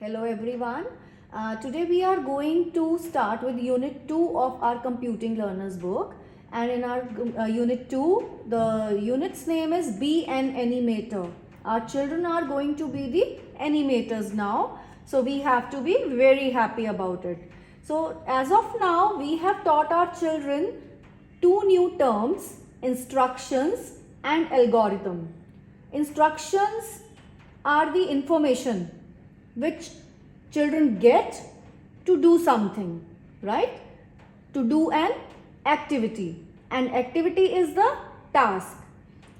Hello everyone. Today we are going to start with Unit 2 of our Computing Learners book, and in our Unit 2 the unit's name is Be an Animator. Our children are going to be the animators now, so we have to be very happy about it. So as of now we have taught our children two new terms, instructions and algorithm. Instructions are the information which children get to do something, right? To do an activity. And activity is the task.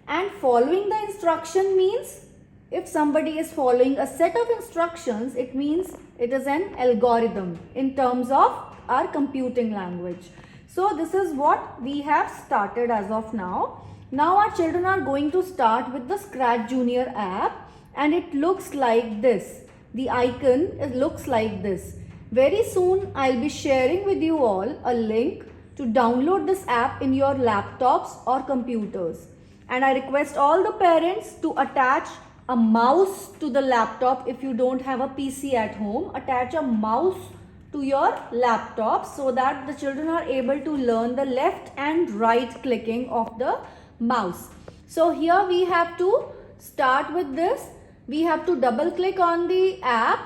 And following the instruction means if somebody is following a set of instructions, it means it is an algorithm in terms of our computing language. So this is what we have started as of now. Now our children are going to start with the Scratch Junior app, and it looks like this. The icon looks like this. Very soon I'll be sharing with you all a link to download this app in your laptops or computers. And I request all the parents to attach a mouse to the laptop. If you don't have a PC at home, attach a mouse to your laptop so that the children are able to learn the left and right clicking of the mouse. So here we have to start with this. We have to double click on the app,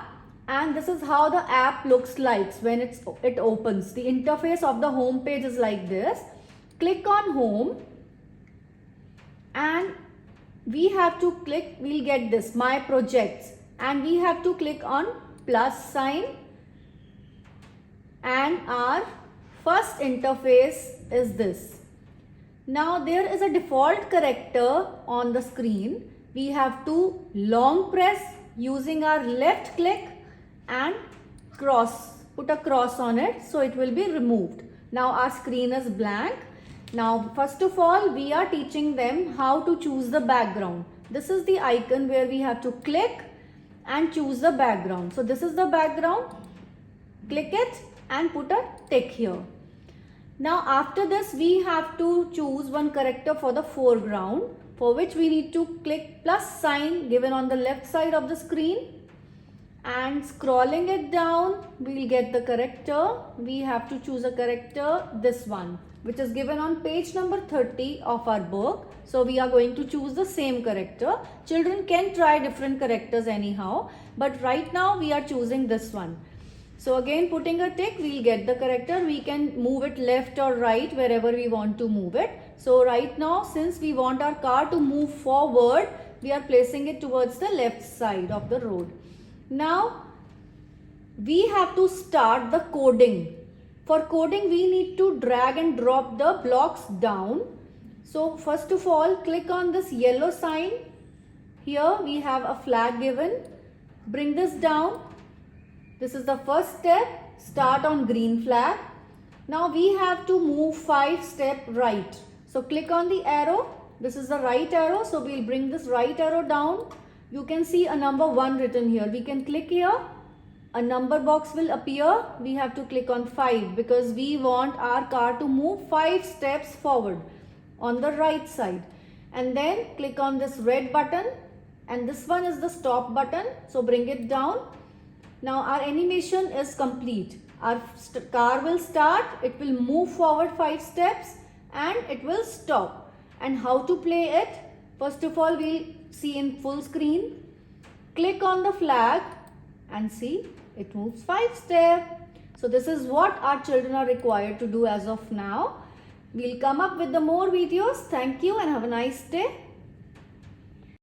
and this is how the app looks like when it opens. The interface of the home page is like this. Click on home, and we have to click, we'll get this, my projects, and we have to click on plus sign, and our first interface is this. Now there is a default character on the screen. We have to long press using our left click and put a cross on it, so it will be removed. Now our screen is blank. Now first of all we are teaching them how to choose the background. This is the icon where we have to click and choose the background. So this is the background. Click it and put a tick here. Now after this we have to choose one character for the foreground, for which we need to click plus sign given on the left side of the screen, and scrolling it down we'll get the character. We have to choose a character, this one, which is given on page number 30 of our book. So we are going to choose the same character. Children can try different characters anyhow, but right now we are choosing this one. So again putting a tick, we'll get the character. We can move it left or right wherever we want to move it. So right now, since we want our car to move forward, we are placing it towards the left side of the road. Now we have to start the coding. For coding we need to drag and drop the blocks down. So first of all, click on this yellow sign. Here we have a flag given. Bring this down. This is the first step. Start on green flag. Now we have to move 5 steps right. So click on the arrow. This is the right arrow. So we'll bring this right arrow down. You can see a number 1 written here. We can click here. A number box will appear. We have to click on 5 because we want our car to move 5 steps forward on the right side. And then click on this red button. And this one is the stop button. So bring it down. Now our animation is complete. Our car will start, it will move forward 5 steps and it will stop. And how to play it? First of all, we'll see in full screen. Click on the flag and see it moves 5 steps. So this is what our children are required to do as of now. We'll come up with the more videos. Thank you and have a nice day.